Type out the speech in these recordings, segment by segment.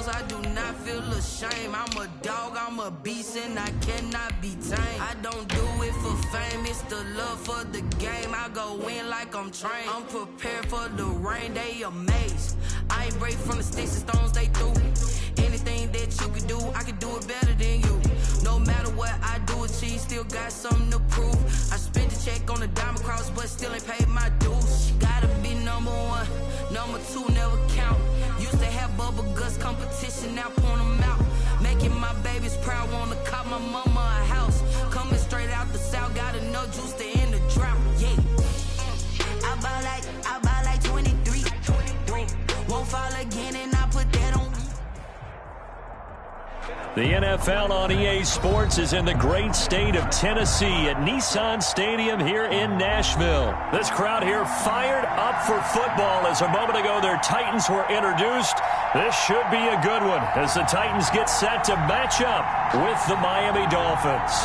goals, I do not feel ashamed. I'm a dog, I'm a beast, and I cannot be tamed. I don't do it for fame, it's the love for the game. I go in like I'm trained. I'm prepared for the rain, they amazed. I ain't break from the sticks and stones they threw. Anything that you can do, I can do it better than you. No matter what I do achieve, still got something to prove. I spent the check on the diamond cross, but still ain't paid my dues. Gotta be number one, number two never count. Used to have bubble guts competition, now point them out. Making my babies proud, wanna cop my mama a house. Coming straight out the south, got enough juice to end the drought. Yeah, I buy like 23. Won't fall again, and I put that on. The NFL on EA Sports is in the great state of Tennessee at Nissan Stadium here in Nashville. This crowd here fired up for football as a moment ago their Titans were introduced. This should be a good one as the Titans get set to match up with the Miami Dolphins.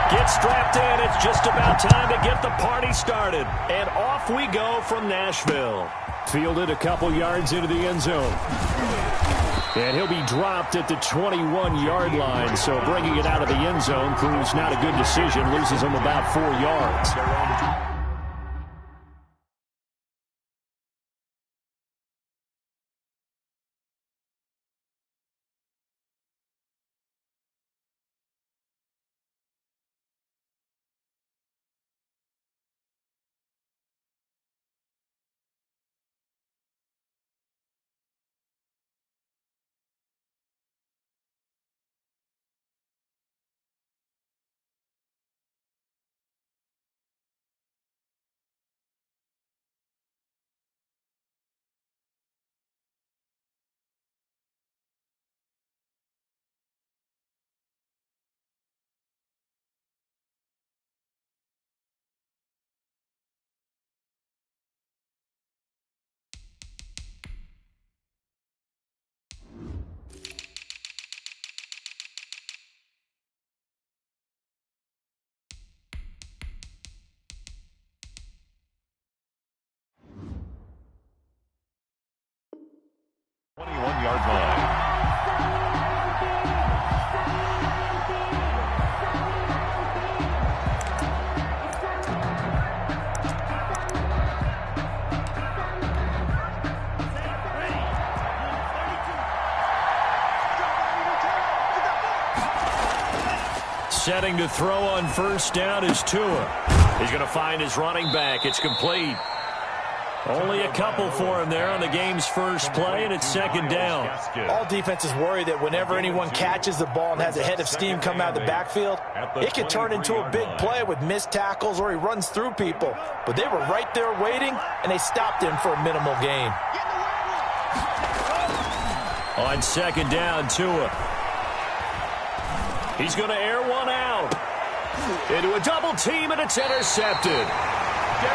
Get strapped in. It's just about time to get the party started. And off we go from Nashville. Fielded a couple yards into the end zone. And he'll be dropped at the 21-yard line. So bringing it out of the end zone proves not a good decision. Loses him about 4 yards. Setting to throw on first down is Tua. He's going to find his running back. It's complete. Only a couple for him there on the game's first play, and it's second down. All defenses worry that whenever anyone catches the ball and has a head of steam come out of the backfield, it can turn into a big play with missed tackles or he runs through people. But they were right there waiting, and they stopped him for a minimal gain. On second down, Tua. He's going to air one out. Into a double team, and it's intercepted.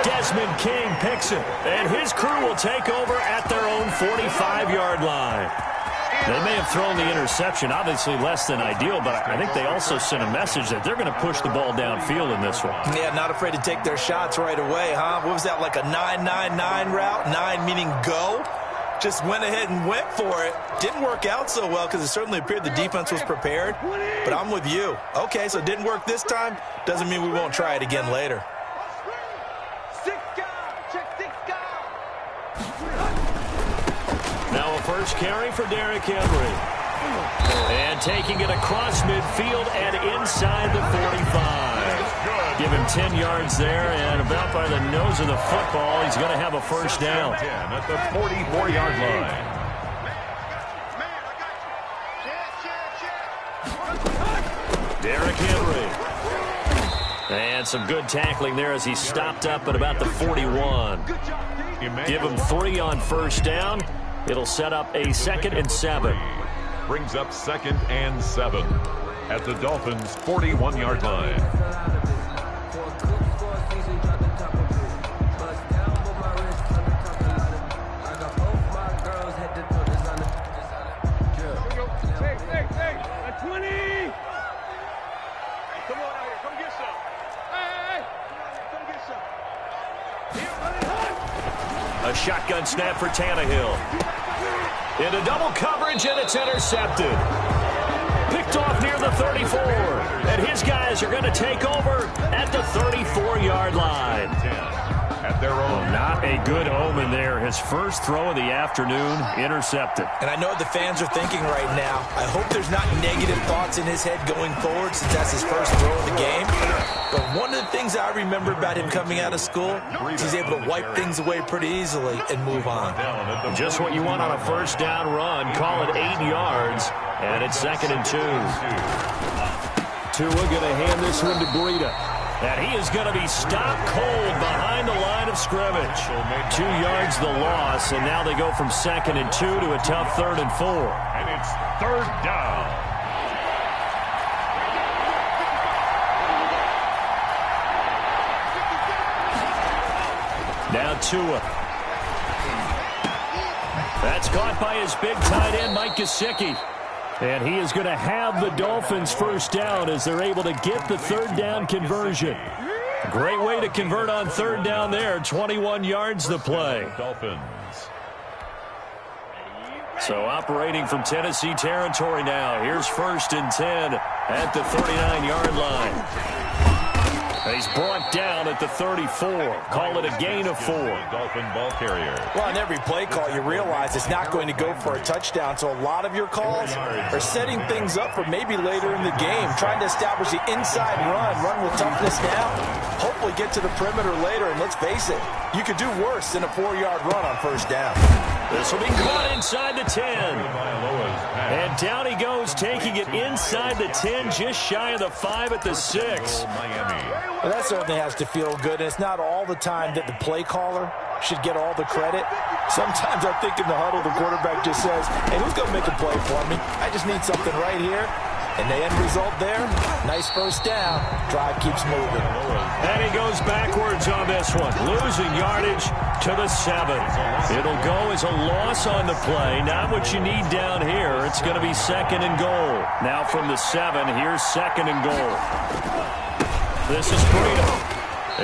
Desmond King picks it, and his crew will take over at their own 45-yard line. They may have thrown the interception, obviously less than ideal, but I think they also sent a message that they're going to push the ball downfield in this one. Yeah, not afraid to take their shots right away, huh? What was that, like a 9-9-9 route? 9 meaning go? Just went ahead and went for it. Didn't work out so well because it certainly appeared the defense was prepared. But I'm with you. Okay, so it didn't work this time. Doesn't mean we won't try it again later. Now a first carry for Derrick Henry. And taking it across midfield and inside the 45. Give him 10 yards there, and about by the nose of the football, he's going to have a first down. 10 at the 44-yard line. Derrick Henry. And some good tackling there as he stopped up at about the 41. Give him 3 on first down. It'll set up a 2nd and 7. Brings up 2nd and 7 at the Dolphins' 41-yard line. A shotgun snap for Tannehill. Into double coverage, and it's intercepted. Picked off near the 34. And his guys are going to take over at the 34-yard line. At their own. Not a good omen there. His first throw of the afternoon, intercepted. And I know what the fans are thinking right now. I hope there's not negative thoughts in his head going forward since that's his first throw of the game. But one of the things I remember about him coming out of school is he's able to wipe things away pretty easily and move on. Just what you want on a first down run. Call it 8 yards, and it's 2nd and 2. Tua going to hand this one to Breida. And he is going to be stopped cold behind the line of scrimmage. 2 yards the loss, and now they go from 2nd and 2 to a tough 3rd and 4. And it's 3rd down. Now Tua. That's caught by his big tight end, Mike Gesicki. And he is going to have the Dolphins first down as they're able to get the 3rd down conversion. Great way to convert on 3rd down there. 21 yards the play. Dolphins. So operating from Tennessee territory now. Here's 1st and 10 at the 39-yard line. He's brought down at the 34. Call it a gain of 4. Dolphin ball carrier. Well, on every play call, you realize it's not going to go for a touchdown. So a lot of your calls are setting things up for maybe later in the game, trying to establish the inside run with toughness now, hopefully get to the perimeter later. And let's face it, you could do worse than a 4-yard run on 1st down. This will be caught inside the 10. And down he goes, taking it inside the 10, just shy of the 5 at the 6. Well, that certainly has to feel good. And it's not all the time that the play caller should get all the credit. Sometimes I think in the huddle, the quarterback just says, hey, who's going to make a play for me? I just need something right here. And the end result there, nice first down. Drive keeps moving. And he goes backwards on this one, losing yardage to the 7. It'll go as a loss on the play. Not what you need down here. It's going to be 2nd and goal. Now from the 7, here's 2nd and goal. This is Breida.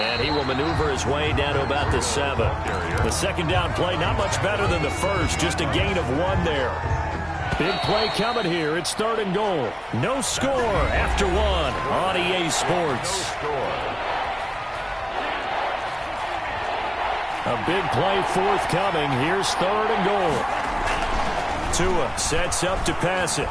And he will maneuver his way down to about the 7. The 2nd down play, not much better than the first. Just a gain of 1 there. Big play coming here. It's 3rd and goal. No score after 1 on EA Sports. A big play forthcoming. Here's 3rd and goal. Tua sets up to pass it.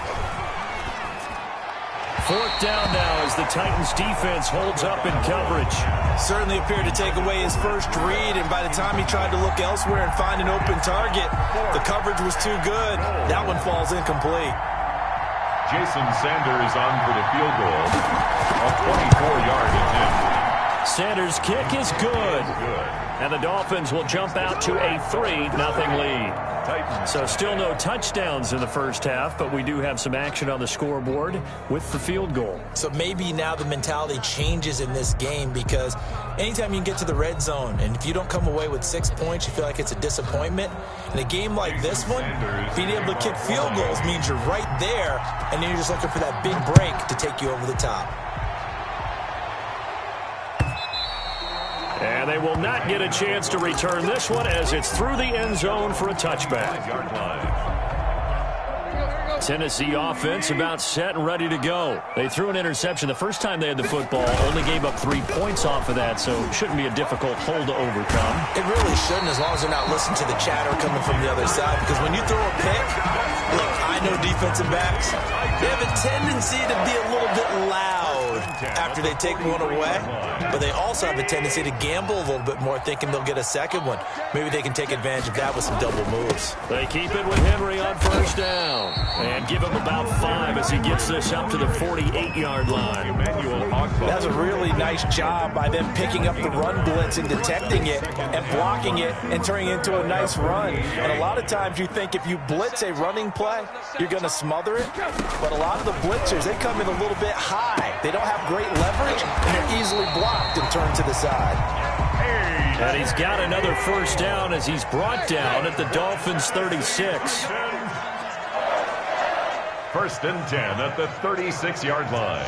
4th down now as the Titans defense holds up in coverage. Certainly appeared to take away his first read, and by the time he tried to look elsewhere and find an open target, the coverage was too good. That one falls incomplete. Jason Sanders on for the field goal. A 24-yard attempt. Sanders' kick is good. And the Dolphins will jump out to a 3-0 lead. So still no touchdowns in the first half, but we do have some action on the scoreboard with the field goal. So maybe now the mentality changes in this game, because anytime you can get to the red zone, and if you don't come away with 6 points, you feel like it's a disappointment. In a game like this one, being able to kick field goals means you're right there, and then you're just looking for that big break to take you over the top. And they will not get a chance to return this one as it's through the end zone for a touchback. Tennessee offense about set and ready to go. They threw an interception the first time they had the football, only gave up 3 points off of that, so it shouldn't be a difficult hole to overcome. It really shouldn't, as long as they're not listening to the chatter coming from the other side, because when you throw a pick, look, I know defensive backs, they have a tendency to be a little bit loud after they take one away, but they also have a tendency to gamble a little bit more, thinking they'll get a second one. Maybe they can take advantage of that with some double moves. They keep it with Henry on first down and give him about 5 as he gets this up to the 48-yard line. That's a really nice job by them picking up the run blitz and detecting it and blocking it and turning it into a nice run. And a lot of times you think if you blitz a running play, you're going to smother it. But a lot of the blitzers, they come in a little bit high. They don't have great leverage, and they're easily blocked and turned to the side. And he's got another first down as he's brought down at the Dolphins' 36. 1st and 10 at the 36-yard line.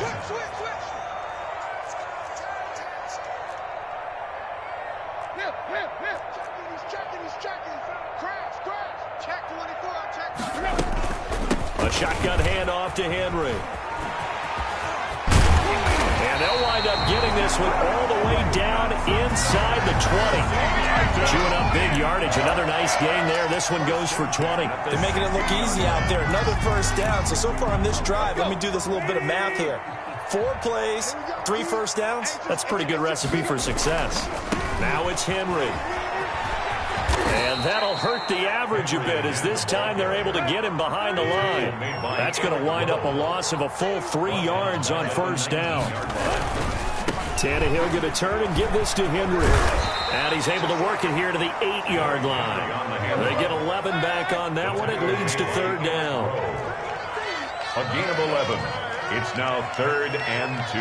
A shotgun handoff to Henry. And they'll wind up getting this one all the way down inside the 20. Chewing up big yardage. Another nice gain there. This one goes for 20. They're making it look easy out there. Another first down. So far on this drive, let me do this little bit of math here. 4 plays, 3 first downs. That's a pretty good recipe for success. Now it's Henry. And that'll hurt the average a bit as this time they're able to get him behind the line. That's going to wind up a loss of a full 3 yards on first down. Tannehill going to turn and give this to Henry. And he's able to work it here to the 8-yard line. They get 11 back on that one. It leads to 3rd down. A gain of 11. It's now 3rd and 2.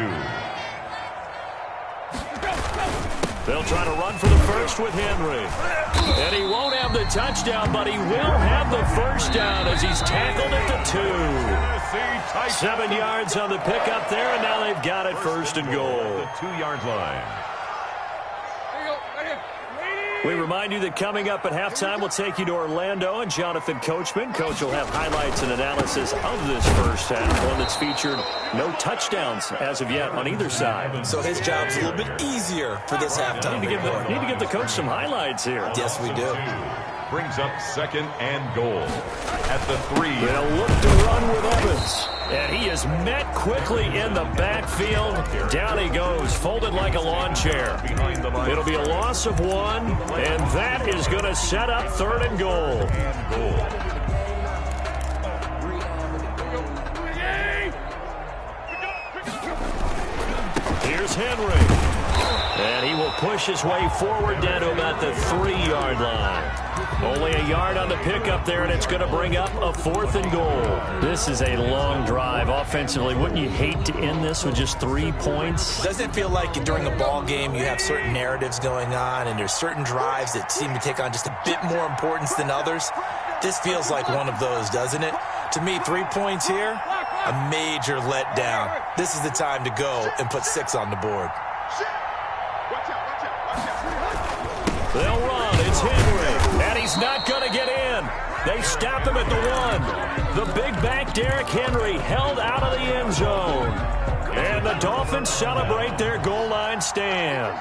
They'll try to run for the first with Henry. And he won't have the touchdown, but he will have the first down as he's tackled at the 2. 7 yards on the pickup there, and now they've got it 1st and goal. The 2-yard line. We remind you that coming up at halftime, we'll take you to Orlando and Jonathan Coachman. Coach will have highlights and analysis of this first half, one that's featured no touchdowns as of yet on either side. So his job's a little bit easier for this halftime. Need to give the coach some highlights here. Yes, we do. Brings up 2nd and goal at the 3. They'll look to run with Evans. And he is met quickly in the backfield. Down he goes, folded like a lawn chair. It'll be a loss of 1, and that is going to set up 3rd and goal. Here's Henry. And he will push his way forward down to about the 3-yard line. Only a yard on the pickup there, and it's going to bring up a 4th and goal. This is a long drive offensively. Wouldn't you hate to end this with just 3 points? Doesn't it feel like during a ball game you have certain narratives going on, and there's certain drives that seem to take on just a bit more importance than others? This feels like one of those, doesn't it? To me, 3 points here, a major letdown. This is the time to go and put 6 on the board. They'll run. It's Henry. And he's not going to get in. They stop him at the 1. The big back Derrick Henry held out of the end zone. And the Dolphins celebrate their goal line stand.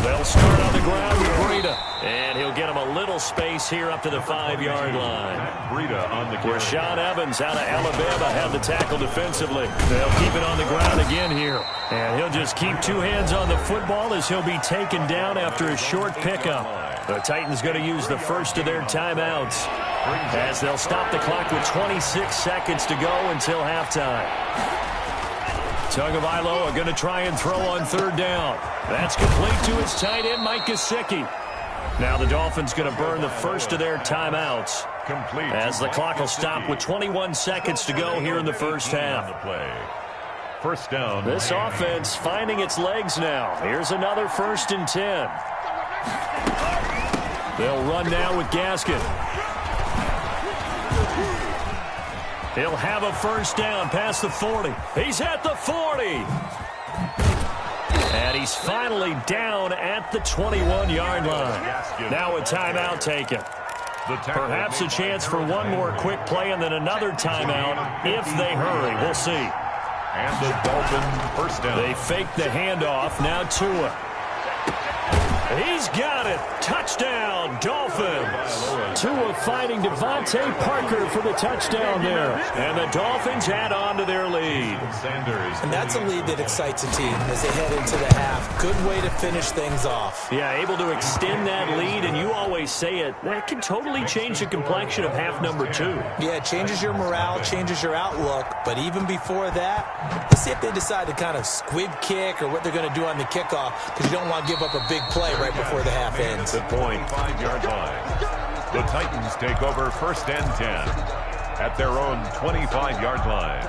They'll start on the ground with Breida. And he'll get him a little space here up to the 5-yard line. Breida on the carry. Rashaan Evans out of Alabama had the tackle defensively. They'll keep it on the ground again here. And he'll just keep 2 hands on the football as he'll be taken down after a short pickup. The Titans going to use the first of their timeouts as they'll stop the clock with 26 seconds to go until halftime. Tagovailoa are going to try and throw on 3rd down. That's complete to his tight end, Mike Gesicki. Now the Dolphins going to burn the first of their timeouts Complete as the clock will stop with 21 seconds to go here in the first half. First down. This offense finding its legs now. Here's another 1st and 10. They'll run now with Gaskin. He'll have a first down past the 40. He's at the 40. And he's finally down at the 21-yard line. Now a timeout taken. Perhaps a chance for one more quick play and then another timeout if they hurry. We'll see. And the Dolphins first down. They fake the handoff. Now Tua. He's got it. Touchdown, Dolphins. Tua finding Devontae Parker for the touchdown there. And the Dolphins add on to their lead. And that's a lead that excites a team as they head into the half. Good way to finish things off. Yeah, able to extend that lead, and you always say it, that can totally change the complexion of half number 2. Yeah, it changes your morale, changes your outlook. But even before that, let's see if they decide to kind of squib kick or what they're going to do on the kickoff, because you don't want to give up a big play right before the half ends. Good point. 5-yard line. The Titans take over 1st and 10 at their own 25-yard line.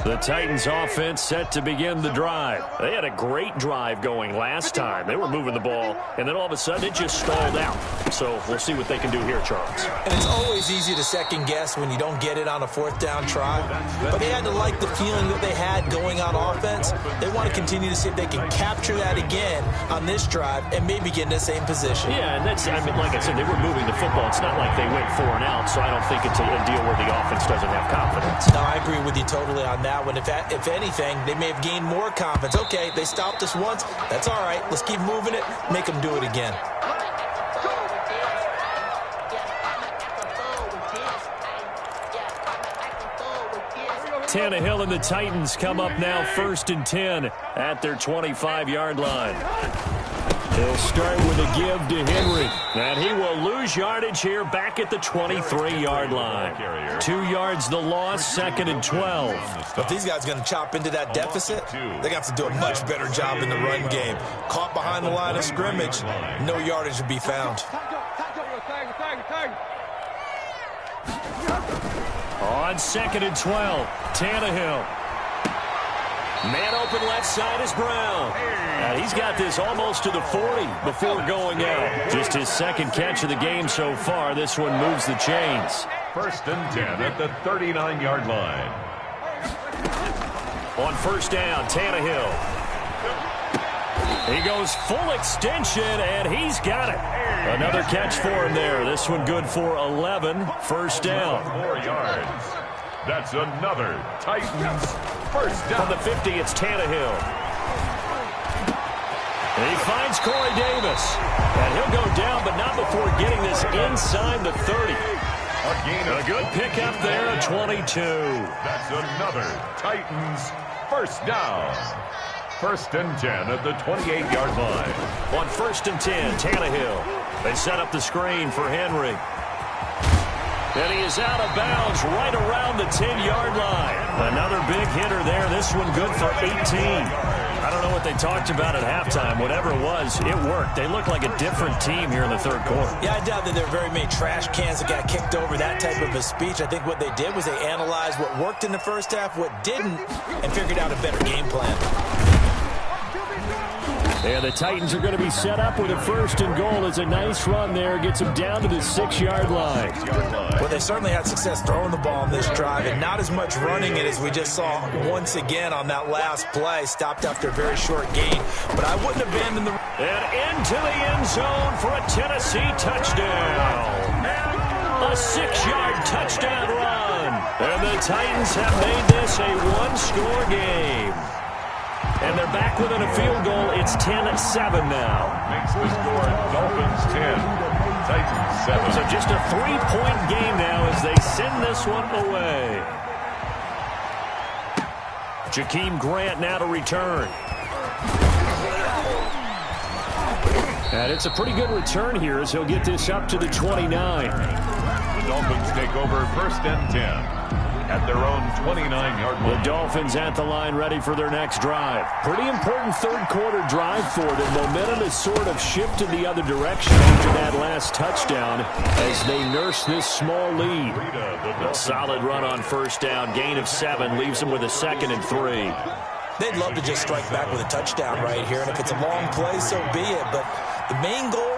The Titans offense set to begin the drive. They had a great drive going last time. They were moving the ball, and then all of a sudden it just stalled out. so we'll see what they can do here, Charles. And it's always easy to second-guess when you don't get it on a fourth down try. But they had to like the feeling that they had going on offense. They want to continue to see if they can capture that again on this drive and maybe get in the same position. Yeah, and that's, I mean, like I said, they were moving the football. It's not like they went 4 and out, so I don't think it's a deal where the offense doesn't have confidence. No, I agree with you totally on that one. If anything, they may have gained more confidence. Okay, they stopped us once. That's all right. Let's keep moving it. Make them do it again. Tannehill and the Titans come up now 1st and 10 at their 25-yard line. He'll start with a give to Henry. And he will lose yardage here back at the 23-yard line. 2 yards the loss, 2nd and 12. But these guys are going to chop into that deficit. They're going to have to do a much better job in the run game. Caught behind the line of scrimmage, no yardage to be found. On 2nd and 12, Tannehill. Man open left side is Brown. And he's got this almost to the 40 before going out. Just his 2nd catch of the game so far. This one moves the chains. 1st and 10 at the 39-yard line. On 1st down, Tannehill. He goes full extension, and he's got it. Another catch for him there. This one good for 11. 1st down. 4 yards. That's another Titans 1st down. From the 50, it's Tannehill. And he finds Corey Davis. And he'll go down, but not before getting this inside the 30. A good pickup there at 22. That's another Titans 1st down. 1st and 10 at the 28-yard line. On 1st and 10, Tannehill. They set up the screen for Henry. And he is out of bounds right around the 10-yard line. Another big hitter there. This one good for 18. I don't know what they talked about at halftime. Whatever it was, it worked. They look like a different team here in the 3rd quarter. Yeah, I doubt that there are very many trash cans that got kicked over, that type of a speech. I think what they did was they analyzed what worked in the 1st half, what didn't, and figured out a better game plan. And the Titans are going to be set up with a 1st and goal. It's a nice run there. Gets them down to the 6-yard line. Well, they certainly had success throwing the ball on this drive, and not as much running it as we just saw once again on that last play. Stopped after a very short gain, but I wouldn't abandon the... And into the end zone for a Tennessee touchdown. A 6-yard touchdown run. And the Titans have made this a 1-score game. And they're back within a field goal. It's 10-7 now. Makes the score Dolphins 10, Titans 7. So just a 3-point game now as they send this one away. Jakeem Grant now to return. And it's a pretty good return here as he'll get this up to the 29. The Dolphins take over 1st and 10. At their own 29-yard line. The Dolphins at the line ready for their next drive. Pretty important 3rd quarter drive for them. Momentum has sort of shifted the other direction after that last touchdown as they nurse this small lead. A solid run on 1st down. Gain of 7 leaves them with a 2nd and 3. They'd love to just strike back with a touchdown right here, and if it's a long play, so be it. But the main goal,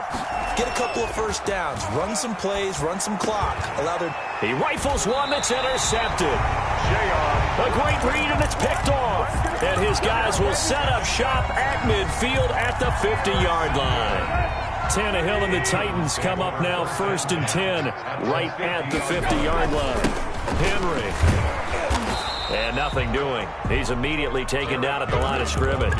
get a couple of 1st downs, run some plays, run some clock. He rifles one that's intercepted. A great read, and it's picked off. And his guys will set up shop at midfield at the 50-yard line. Tannehill and the Titans come up now 1st and 10 right at the 50-yard line. Henry. And nothing doing. He's immediately taken down at the line of scrimmage.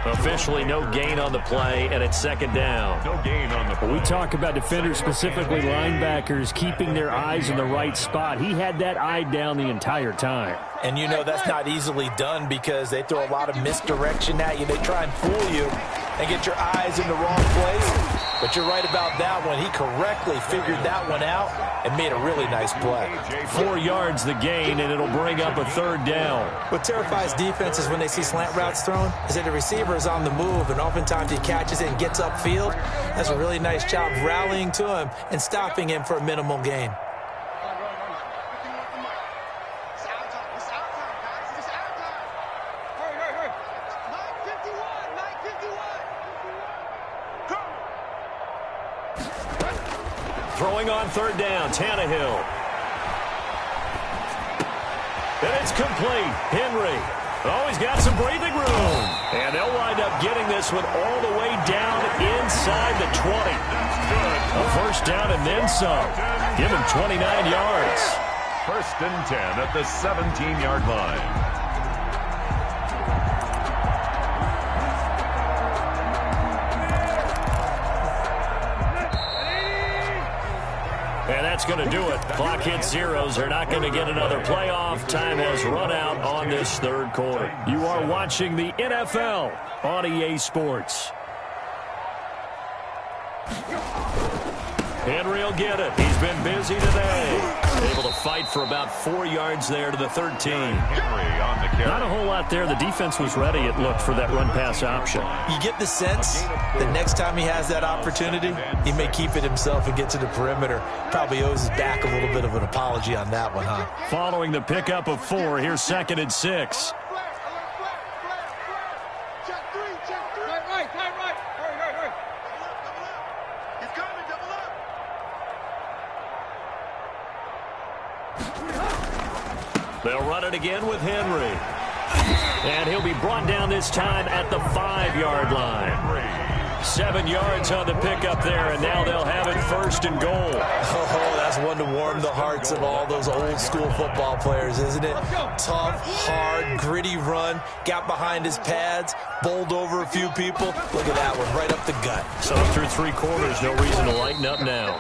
Officially no gain on the play, and it's 2nd down. No gain on the play. We talk about defenders, specifically linebackers, keeping their eyes in the right spot. He had that eye down the entire time. And you know that's not easily done because they throw a lot of misdirection at you. They try and fool you and get your eyes in the wrong place. But you're right about that one. He correctly figured that one out and made a really nice play. 4 yards the gain, and it'll bring up a 3rd down. What terrifies defenses when they see slant routes thrown is that the receiver is on the move, and oftentimes he catches it and gets upfield. That's a really nice job rallying to him and stopping him for a minimal gain. Throwing on third down, Tannehill. And it's complete. Henry. Oh, he's got some breathing room. And they'll wind up getting this one all the way down inside the 20. A first down and then some. Give him 29 yards. 1st and 10 at the 17-yard line. And that's going to do it. Clock hits zeros. They're not going to get another playoff. Time has run out on this third quarter. You are watching the NFL on EA Sports. Henry will get it. He's been busy today. Able to fight for about 4 yards there to the 13. Henry on the carry. Not a whole lot there. The defense was ready, it looked, for that run-pass option. You get the sense that next time he has that opportunity, he may keep it himself and get to the perimeter. Probably owes his back a little bit of an apology on that one, huh? Following the pickup of 4, here's 2nd and 6. They'll run it again with Henry. And he'll be brought down this time at the 5-yard line. 7 yards on the pickup there, and now they'll have it 1st and goal. Oh, that's one to warm the hearts of all those old-school football players, isn't it? Tough, hard, gritty run. Got behind his pads, bowled over a few people. Look at that one, right up the gut. So through 3 quarters, no reason to lighten up now.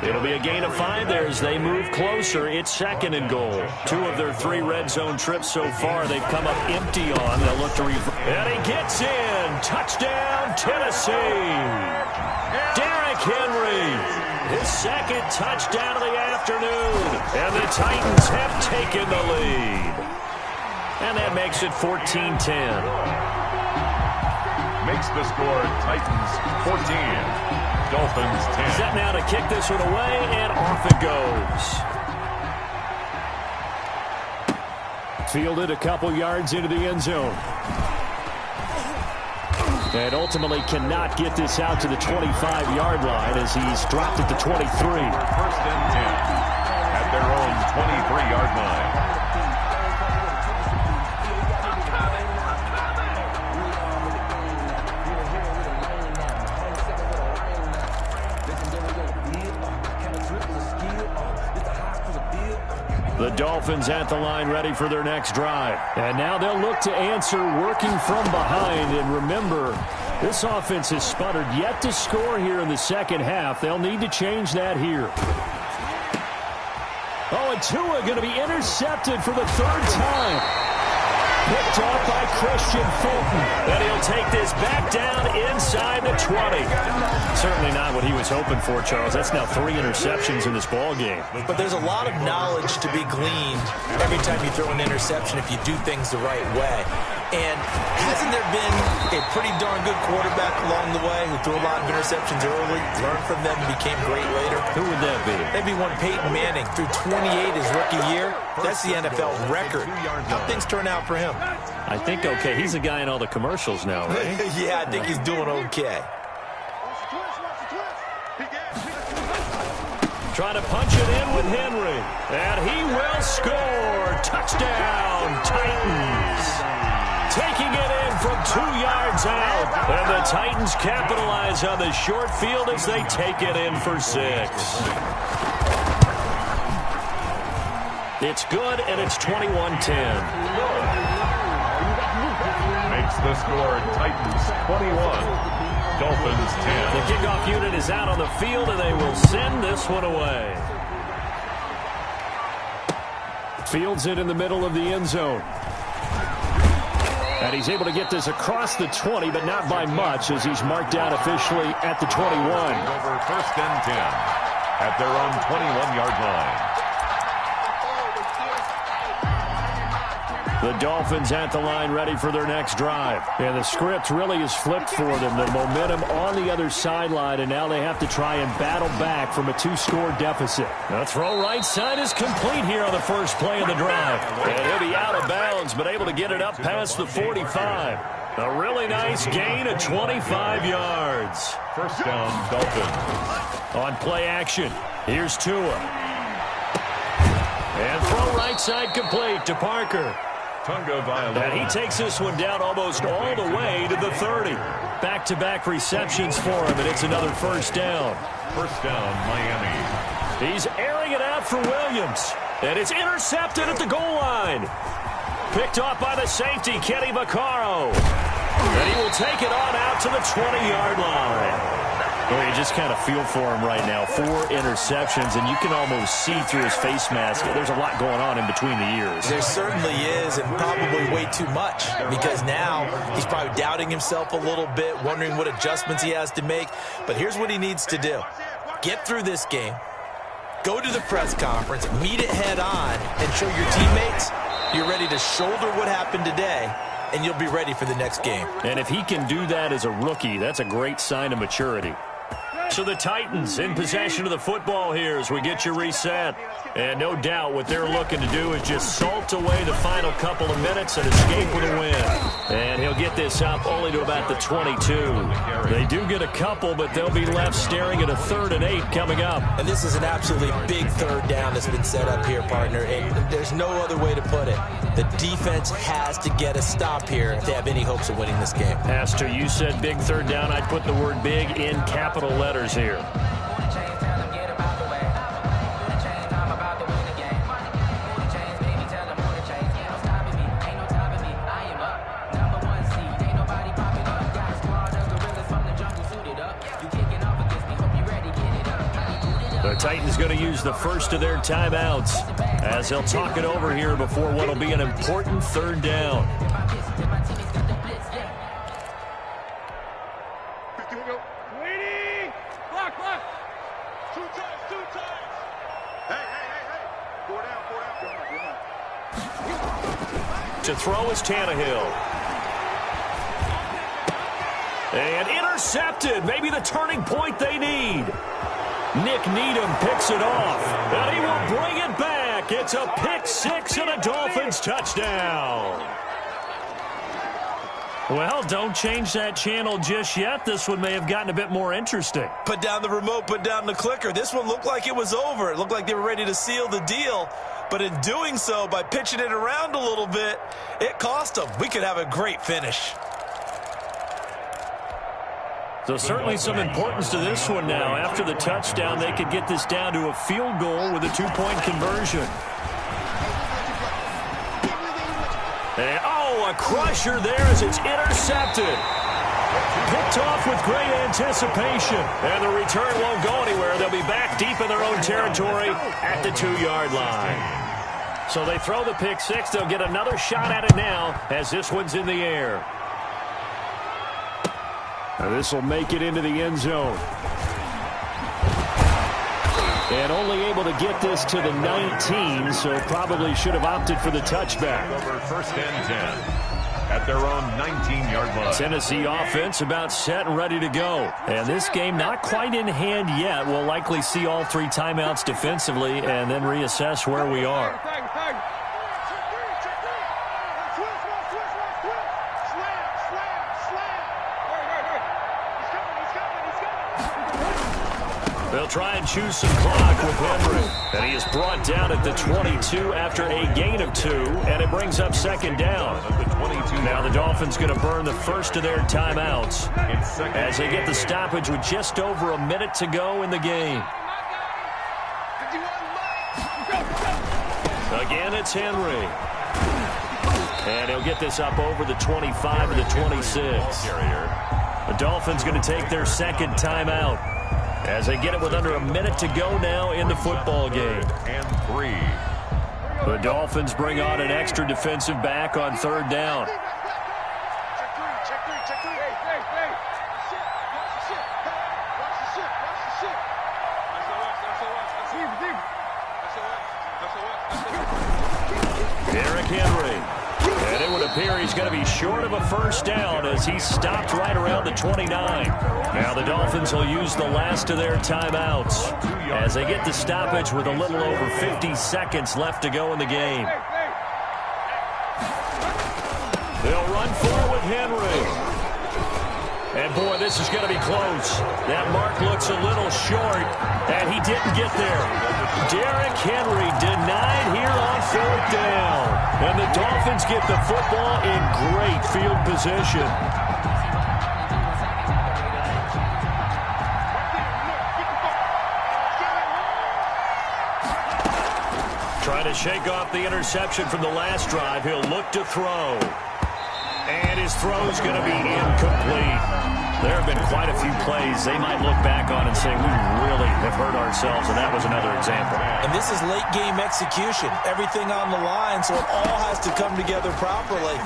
It'll be a gain of 5 there as they move closer. It's 2nd and goal. 2 of their 3 red zone trips so far they've come up empty on. They'll look to reverse. And he gets in. Touchdown, Tennessee. Derrick Henry. His 2nd touchdown of the afternoon. And the Titans have taken the lead. And that makes it 14-10. Makes the score Titans 14. Dolphins 10. Set now to kick this one away, and off it goes. Fielded a couple yards into the end zone. And ultimately cannot get this out to the 25-yard line as he's dropped at the 23. 1st and 10 at their own 23-yard line. The Dolphins at the line ready for their next drive. And now they'll look to answer working from behind. And remember, this offense has sputtered yet to score here in the second half. They'll need to change that here. Oh, and Tua going to be intercepted for the 3rd time. Picked off by Christian Fulton. And he'll take this back down inside the 20. Certainly not what he was hoping for, Charles. That's now 3 interceptions in this ball game. But there's a lot of knowledge to be gleaned every time you throw an interception if you do things the right way. And hasn't there been a pretty darn good quarterback along the way who threw a lot of interceptions early, learned from them, and became great later? Who would that be? Maybe one Peyton Manning threw 28 his rookie year. That's the NFL record. How things turn out for him? I think okay. He's the guy in all the commercials now, right? Yeah, I think he's doing okay. Trying to punch it in with Henry. And he will score. Touchdown, Titans. Taking it in from 2 yards out. And the Titans capitalize on the short field as they take it in for 6. It's good, and it's 21-10. Makes the score Titans 21. Dolphins 10. The kickoff unit is out on the field, and they will send this one away. Fields it in the middle of the end zone. And he's able to get this across the 20, but not by much, as he's marked down officially at the 21. Over 1st and 10 at their own 21-yard line. The Dolphins at the line ready for their next drive. And the script really is flipped for them. The momentum on the other sideline, and now they have to try and battle back from a 2-score deficit. The throw right side is complete here on the first play of the drive. And he'll be out of bounds, but able to get it up past the 45. A really nice gain of 25 yards. 1st down, Dolphins. On play action, here's Tua. And throw right side complete to Parker. And he takes this one down almost all the way to the 30. Back-to-back receptions for him, and it's another first down. First down, Miami. He's airing it out for Williams. And it's intercepted at the goal line. Picked off by the safety, Kenny Vaccaro. And he will take it on out to the 20-yard line. Well, you just kind of feel for him right now. 4 interceptions, and you can almost see through his face mask. There's a lot going on in between the ears. There certainly is, and probably way too much, because now he's probably doubting himself a little bit, wondering what adjustments he has to make. But here's what he needs to do. Get through this game, go to the press conference, meet it head on, and show your teammates you're ready to shoulder what happened today, and you'll be ready for the next game. And if he can do that as a rookie, that's a great sign of maturity. So the Titans in possession of the football here as we get you reset. And no doubt what they're looking to do is just salt away the final couple of minutes and escape with a win. And he'll get this up only to about the 22. They do get a couple, but they'll be left staring at a 3rd and 8 coming up. And this is an absolutely big third down that's been set up here, partner, and there's no other way to put it. The defense has to get a stop here if they have any hopes of winning this game. Pastor, you said big third down. I'd put the word big in capital letters here. The Titans going to use the first of their timeouts as they'll talk it over here before what will be an important third down. To throw is Tannehill. And intercepted. Maybe the turning point they need. Nick Needham picks it off. And he will bring it back. It's a pick 6 and a Dolphins touchdown. Well, don't change that channel just yet. This one may have gotten a bit more interesting. Put down the remote, put down the clicker. This one looked like it was over. It looked like they were ready to seal the deal. But in doing so, by pitching it around a little bit, it cost them. We could have a great finish. So certainly some importance to this one now. After the touchdown, they could get this down to a field goal with a 2-point conversion. And, oh, a crusher there as it's intercepted. Picked off with great anticipation. And the return won't go anywhere. They'll be back deep in their own territory at the 2-yard line. So they throw the pick 6. They'll get another shot at it now as this one's in the air. This will make it into the end zone. And only able to get this to the 19, so probably should have opted for the touchback. Over 1st and 10 at their own 19-yard line. Tennessee offense about set and ready to go. And this game not quite in hand yet. We'll likely see all 3 timeouts defensively and then reassess where we are. They'll try and choose some clock with Henry. And he is brought down at the 22 after a gain of 2, and it brings up 2nd down. Now the Dolphins going to burn the first of their timeouts as they get the stoppage with just over a minute to go in the game. Again, it's Henry. And he'll get this up over the 25 to the 26. The Dolphins going to take their 2nd timeout as they get it with under a minute to go now in the football game. And 3. The Dolphins bring on an extra defensive back on 3rd down. Derrick Henry. And it would appear he's going to be short of a first down as he stopped right around the 29. Now the Dolphins will use the last of their timeouts as they get the stoppage with a little over 50 seconds left to go in the game. They'll run forward with Henry. And, boy, this is going to be close. That mark looks a little short, and he didn't get there. Derrick Henry denied here on 4th down. And the Dolphins get the football in great field position. Trying to shake off the interception from the last drive. He'll look to throw. And his throw's going to be incomplete. There have been quite a few plays they might look back on and say, we really have hurt ourselves, and that was another example. And this is late-game execution. Everything on the line, so it all has to come together properly.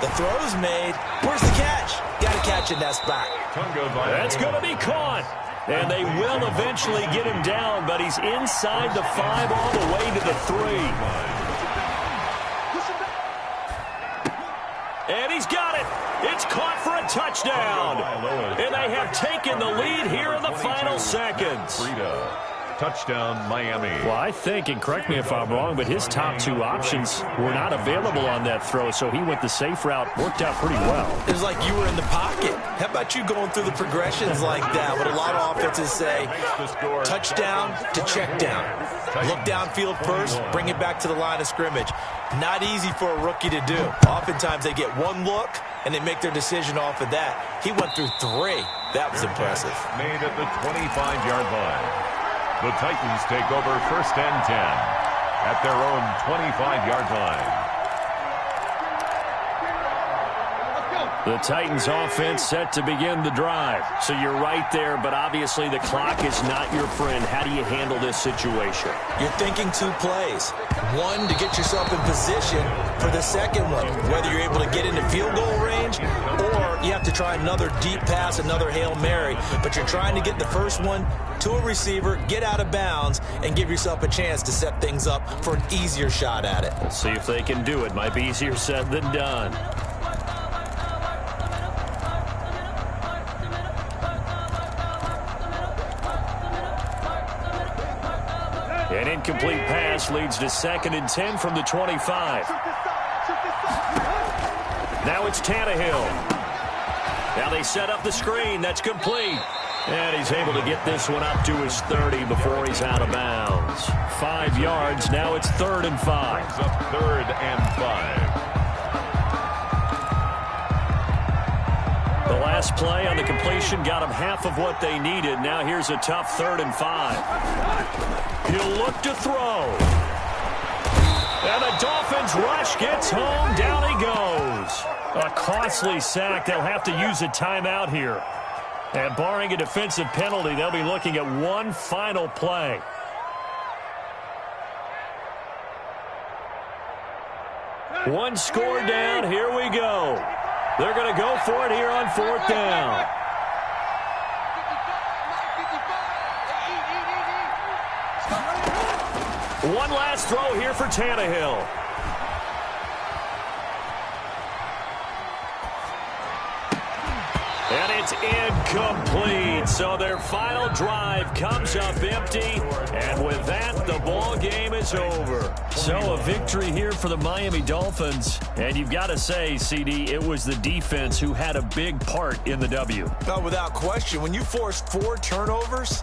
The throw's made. Where's the catch? Got to catch in that spot. That's going to be caught. And they will eventually get him down, but he's inside the 5 all the way to the 3. And he's got it. It's caught for a touchdown. And they have taken the lead here in the final seconds. Touchdown, Miami. Well, I think, and correct me if I'm wrong, but his top 2 options were not available on that throw, so he went the safe route. Worked out pretty well. It was like you were in the pocket. How about you going through the progressions like that? What a lot of offenses say, touchdown to check down. Look downfield first, bring it back to the line of scrimmage. Not easy for a rookie to do. Oftentimes they get one look, and they make their decision off of that. He went through 3. That was impressive. Made at the 25-yard line. The Titans take over 1st and 10 at their own 25-yard line. The Titans offense set to begin the drive. So you're right there, but obviously the clock is not your friend. How do you handle this situation? You're thinking 2 plays. One, to get yourself in position for the second one, whether you're able to get into field goal range or you have to try another deep pass, another Hail Mary. But you're trying to get the first one to a receiver, get out of bounds, and give yourself a chance to set things up for an easier shot at it. We'll see if they can do it. Might be easier said than done. An incomplete pass leads to 2nd and 10 from the 25. Now it's Tannehill. Now they set up the screen. That's complete. And he's able to get this one up to his 30 before he's out of bounds. 5 yards. Now it's 3rd and 5. Brings up 3rd and 5. The last play on the completion got them half of what they needed. Now here's a tough 3rd and 5. He'll look to throw. And the Dolphins rush gets home. Down he goes. A costly sack. They'll have to use a timeout here. And barring a defensive penalty, they'll be looking at one final play. One score down. Here we go. They're going to go for it here on 4th down. One last throw here for Tannehill. And it's incomplete. So their final drive comes up empty. And with that, the ball game is over. So a victory here for the Miami Dolphins. And you've got to say, CD, it was the defense who had a big part in the W. No, without question. When you force 4 turnovers,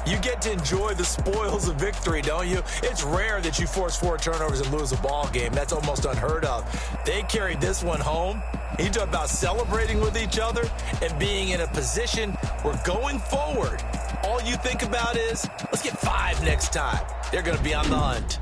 you get to enjoy the spoils of victory, don't you? It's rare that you force 4 turnovers and lose a ball game. That's almost unheard of. They carried this one home. You talk about celebrating with each other and being in a position where going forward, all you think about is, let's get 5 next time. They're going to be on the hunt.